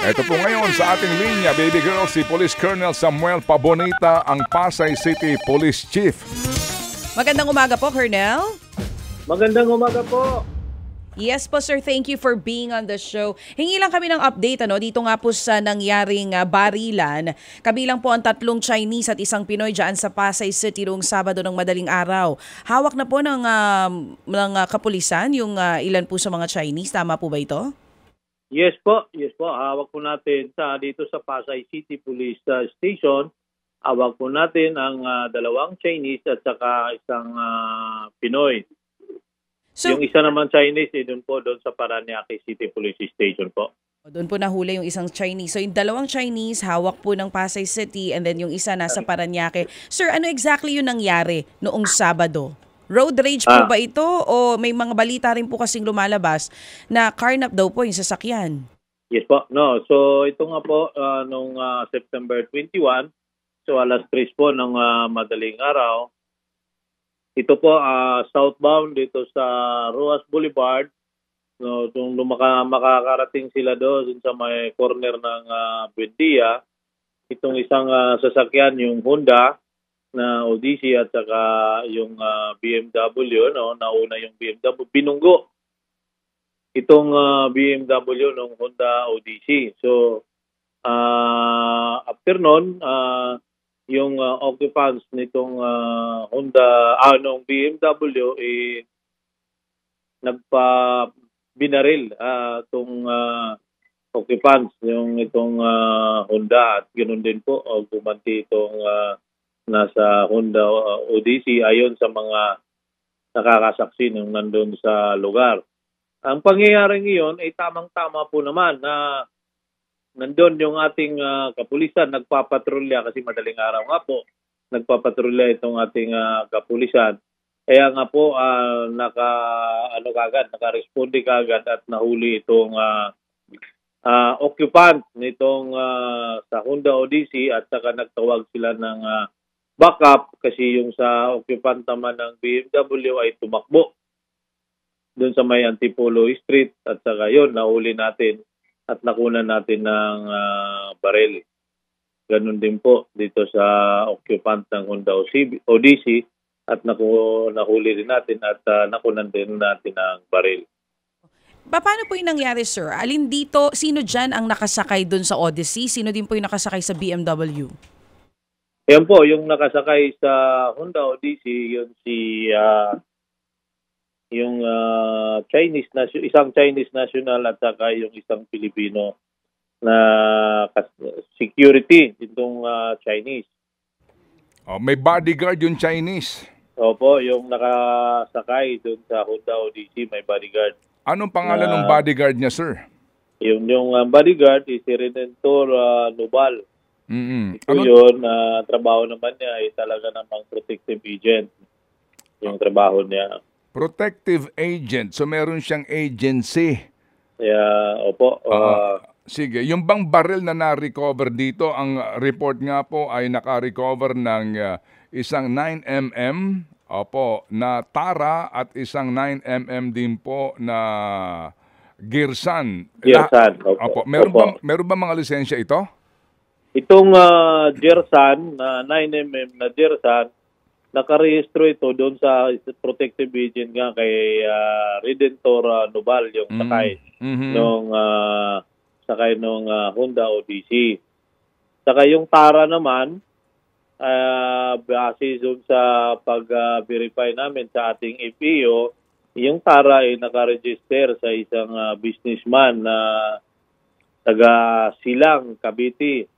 Ito po ngayon sa ating linya, baby girl, si Police Colonel Samuel Pabonita, ang Pasay City Police Chief. Magandang umaga po, Colonel. Magandang umaga po. Yes po, sir. Thank you for being on the show. Hingi lang kami ng update dito nga po sa nangyaring barilan. Kabilang po ang 3 Chinese at 1 Pinoy dyan sa Pasay City noong Sabado ng madaling araw. Hawak na po ng kapulisan yung ilan po sa mga Chinese. Tama po ba ito? Yes po. Hawak po natin dito sa Pasay City Police Station. Hawak po natin ang 2 Chinese at saka 1 Pinoy. So, yung isa naman Chinese, doon sa Parañaque City Police Station po. Doon po nahuli yung 1 Chinese. So yung 2 Chinese, hawak po ng Pasay City and then yung isa nasa Parañaque. Sir, ano exactly yung nangyari noong Sabado? Road rage po ba ito o may mga balita rin po kasing lumalabas na carnap daw po yung sasakyan? Yes po. No. So ito nga po nung September 21, so alas 3 po ng madaling araw. Ito po southbound dito sa Ruas Boulevard. No, kung makakarating sila doon sa may corner ng Buendia, itong isang sasakyan, yung Honda na Odyssey at saka yung BMW, no, nauna yung BMW, binunggo itong BMW ng Honda Odyssey. So after nun, yung occupants nitong Honda, nung BMW, binaril itong occupants, yung itong Honda, at ganoon din po, gumanti itong nasa Honda Odyssey ayon sa mga nakakasaksi nung nandun sa lugar. Ang pangyayaring iyon ay tamang-tama po naman na nandun yung ating kapulisan, nagpapatrolya kasi madaling araw nga po, nagpapatrolya itong ating kapulisan. Kaya nga po naka-responde kagad at nahuli itong occupant nitong sa Honda Odyssey at saka nagtawag sila ng backup kasi yung sa occupant naman ng BMW ay tumakbo doon sa may Antipolo Street at saka yun, nahuli natin at nakunan natin ng baril. Ganun din po dito sa occupant ng Honda Odyssey at nahuli din natin at nakunan din natin ng baril. Paano po yung nangyari, sir? Alin dito, sino dyan ang nakasakay dun sa Odyssey? Sino din po yung nakasakay sa BMW? Yan po, yung nakasakay sa Honda Odyssey, yun si yung isang Chinese national at saka yung isang Pilipino na security itong Chinese. May bodyguard yung Chinese. Opo, yung nakasakay doon sa Honda Odyssey, may bodyguard. Anong pangalan ng bodyguard niya, sir? Yung bodyguard is si Redentor Nubal. Ito yun, trabaho naman niya ay talaga namang protective agent. Yung trabaho niya. Protective agent. So meron siyang agency. Opo. Sige, yung bang baril na na-recover dito, ang report nga po ay naka-recover ng isang 9mm na Tara at isang 9mm din po na Girsan. Opo. Meron ba mga lisensya ito? Itong Girsan, 9mm na Girsan, nakarehistro ito doon sa protective agent nga kay Redentor Nubal, yung sakay nung Honda Odyssey. Saka yung Tara naman, base doon sa pag-verify namin sa ating EPO, yung Tara ay nakaregister sa isang businessman na taga Silang, Cavite.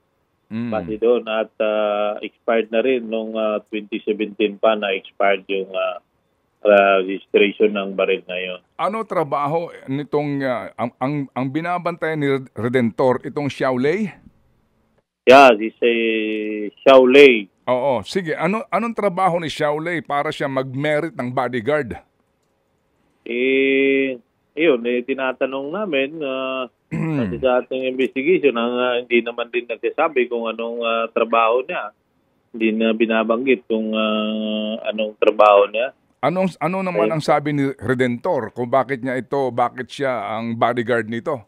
Base doon at expired na rin nung 2017 pa na expired yung registration ng baril ngayon. Ano trabaho nitong ang binabantayan ni Redentor, itong Xiaolei? Yeah, this is Xiaolei. Oo, sige. Anong trabaho ni Xiaolei para siya mag-merit ng bodyguard? Tinatanong namin kasi sa ating investigation, hindi naman din nagsasabi kung anong trabaho niya. Hindi na binabanggit kung anong trabaho niya. Ano naman ang sabi ni Redentor kung bakit siya ang bodyguard nito?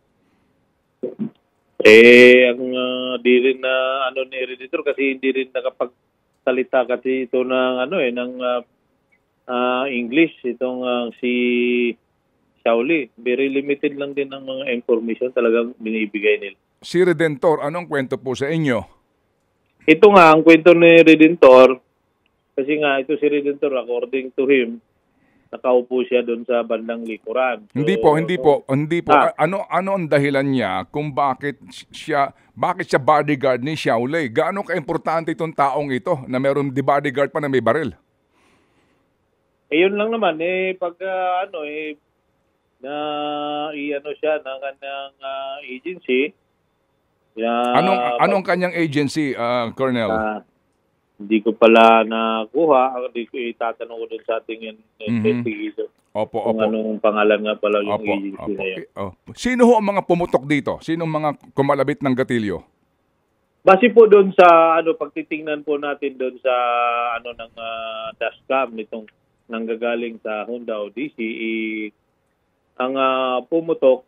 Ang di rin na ano ni Redditor kasi hindi rin nakapagsalita kasi ito ng ng English itong si Shaoli. Very limited lang din ang mga information talagang binibigay nila. Si Redentor, anong kwento po sa inyo? Ito nga ang kwento ni Redentor kasi nga ito si Redentor according to him nakaupo siya doon sa bandang likuran. So, Hindi po. Ano ang dahilan niya kung bakit siya bodyguard ni Shaolei? Gaano kaimportante itong taong ito na meron di bodyguard pa na may baril? Yun lang naman pag siya ng kanyang agency. Anong kanyang agency, Colonel? Hindi ko pala nakuha. Hindi ko itatanong ko doon sa ating investigator. Opo. Kung anong pangalan nga pala yung agency na yun. Sino ho ang mga pumutok dito? Sino ang mga kumalabit ng gatilyo? Base po doon sa pagtitingnan po natin doon sa ng dashcam nitong nanggagaling sa Honda Odyssey, ang pumutok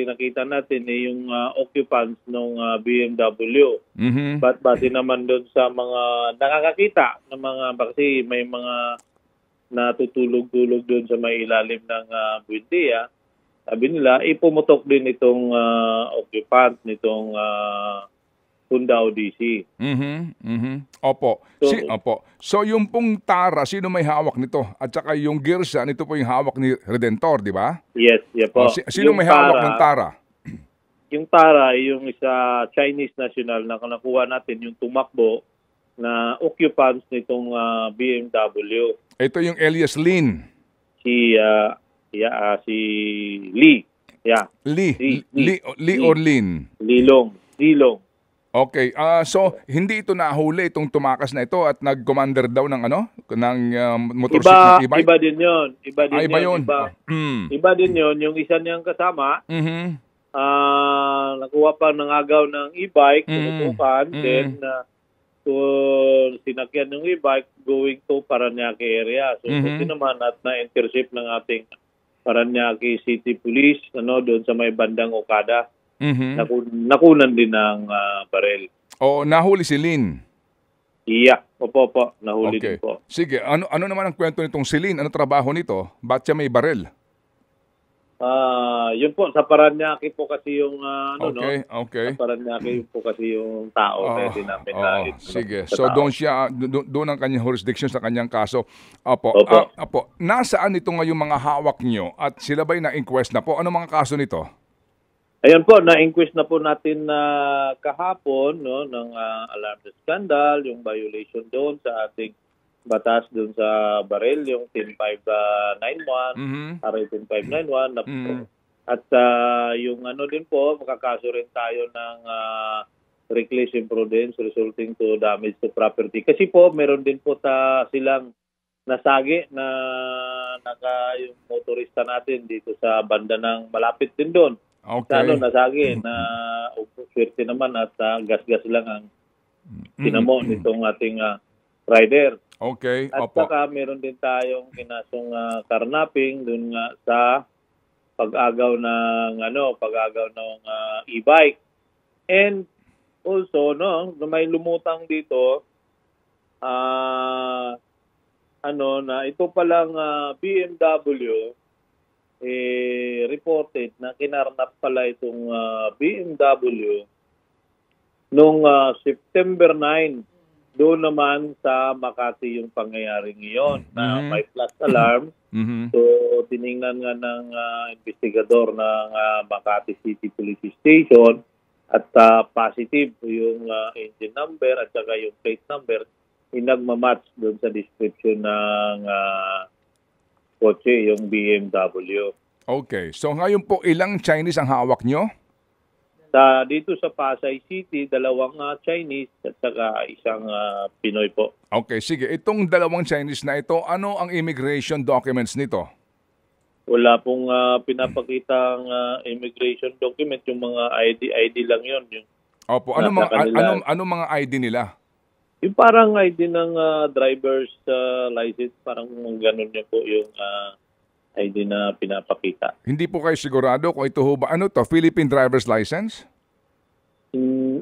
nakita natin yung occupants ng BMW. Mhm. But base naman doon sa mga nakakakita ng mga kasi may mga natutulog-tulog doon sa may ilalim ng building, sabi nila pumutok din itong occupant nitong Honda Odyssey. Opo. So, So yung pong Tara, sino may hawak nito? At saka yung Girsa, nito po yung hawak ni Redentor, di ba? yes, po. Sino Yung may hawak ng Tara? Yung Tara ay yung isa Chinese national na nakuha natin yung tumakbo na occupants nitong BMW. Ito yung Elias Lin. Si Lee. Yeah. Lee or Lin? Lilong. Okay. So hindi ito nahuli itong tumakas na ito at nag-commander daw ng motorcycle e-bike? Iba din 'yon. Iba yun. Iba din 'yon. Yung isa niyang kasama, nakuha pa ng agaw ng e-bike, tinutukan, then sinakyan ng e-bike going to Parañaque area. So, buti naman at na-intercept ng ating Parañaque City Police doon sa may bandang Okada. Nakunan din ng barel. Nahuli si Lin. Iya, opo, nahuli din po. Sige, ano naman ang kwento nitong si Lin? Ano trabaho nito? Ba't siya may barel? Yun po, sa Parañaque po kasi yung Okay. Sa Parañaque po kasi yung tao na namin sige. So doon ang kanyang jurisdiction sa kanyang kaso. Opo. Nasaan ito ngayong mga hawak nyo at sila ba'y na-inquest na po? Ano mga kaso nito? Ayun po, na-inquest na po natin kahapon ng alarm scandal, yung violation doon sa ating batas doon sa baril, yung 10591, RA 10591. At yung din po, makakaso rin tayo ng reckless imprudence resulting to damage to property. Kasi po, meron din po silang nasagi na yung motorista natin dito sa banda ng malapit din doon. Okay. Nasagi na swerte naman at gas-gas lang ang sinamo nitong ating rider. Okay. At saka meron din tayong kinasong karnaping dun nga sa pag-agaw ng e-bike. And also may lumutang dito na ito palang BMW reported na kinarnap pala itong BMW noong September 9. Doon naman sa Makati yung pangyayaring iyon na may flash alarm. So tiningnan nga ng investigador ng Makati City Police Station at positive yung engine number at saka yung plate number nagmamatch doon sa description ng kotse, yung BMW. Okay. So ngayon po, ilang Chinese ang hawak nyo? Dito sa Pasay City, 2 Chinese at saka isang Pinoy po. Okay, sige. Itong 2 Chinese na ito, ano ang immigration documents nito? Wala pong pinapakitang immigration document. Yung mga ID lang yun. Opo. Ano mga ID nila? Yung parang ID ng driver's license, parang ganun niya po yung ID na pinapakita. Hindi po kayo sigurado kung ito ho ba, Philippine driver's license?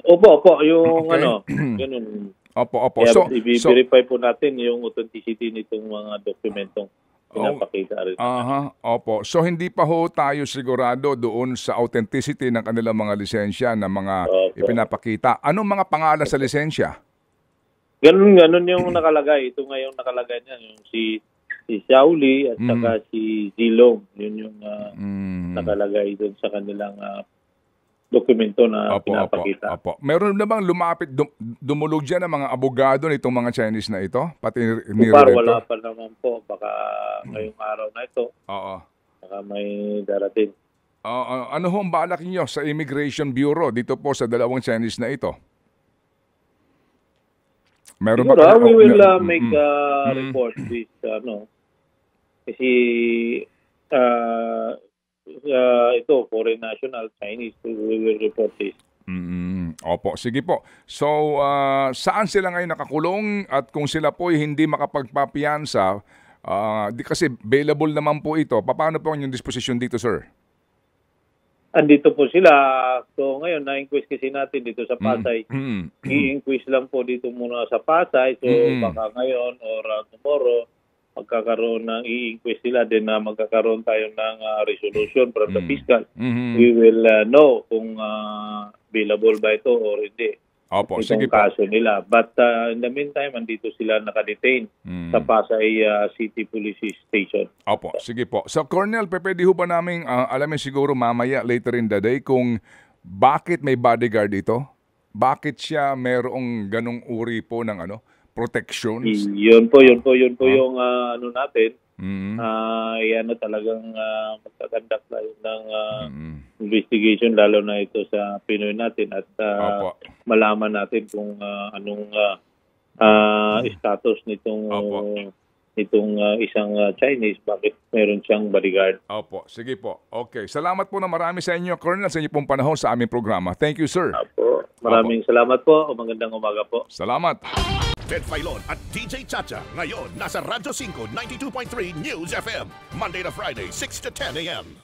Opo, yung Okay. ganun. Opo. Kaya So, i-verify po natin yung authenticity nitong mga dokumentong pinapakita rin. opo. So hindi pa ho tayo sigurado doon sa authenticity ng kanilang mga lisensya na mga Opo. ipinapakita. Anong mga pangalan sa lisensya? Ganun yung nakalagay. Ito ngayon nakalagay niya, yung si Xiaoli at saka si Zilong. Yun yung nakalagay doon sa kanilang dokumento na pinapakita. Opo. Meron na bang lumapit, dumulog dyan ng mga abogado nitong mga Chinese na ito? Pati ni Par, Reto? wala pa naman po. Baka ngayong araw na ito, Oo. baka may darating. Ano ho ang balak niyo sa Immigration Bureau dito po sa dalawang Chinese na ito? Meron ba Siguro, kayo- we will mer- make a report this, kasi ito, foreign national, Chinese, we will report this. Opo, sige po. So, saan sila ngayon nakakulong at kung sila po ay hindi makapagpapiyansa, kasi available naman po ito, paano po ang inyong disposisyon dito, sir? Andito po sila. So ngayon, na-inquest kasi natin dito sa Pasay. I-inquest lang po dito muna sa Pasay. So baka ngayon or tomorrow, magkakaroon ng i-inquest sila din na magkakaroon tayo ng resolution from the fiscal. We will know kung available ba ito or hindi. Opo, Itong sige po. kaso nila. But in the meantime, andito sila nakadetain sa Pasay City Police Station. Opo, sige po. So, Colonel, pwede ho ba namin alamin siguro mamaya later in the day kung bakit may bodyguard ito? Bakit siya merong ganong uri po ng protections? Yun po yung natin. Talagang magkakandak tayo ng investigation, lalo na ito sa Pinoy natin at Opo. malaman natin kung anong status nitong isang Chinese, bakit meron siyang bodyguard. Opo, sige po. Okay. Salamat po na marami sa inyo, Colonel, sa inyo pong panahon sa aming programa. Thank you, sir. Opo. Maraming salamat po. Magandang umaga po. Salamat. Ted Filon at DJ Chacha. Ngayon, nasa Radyo 5, 92.3 News FM. Monday to Friday, 6 to 10 a.m.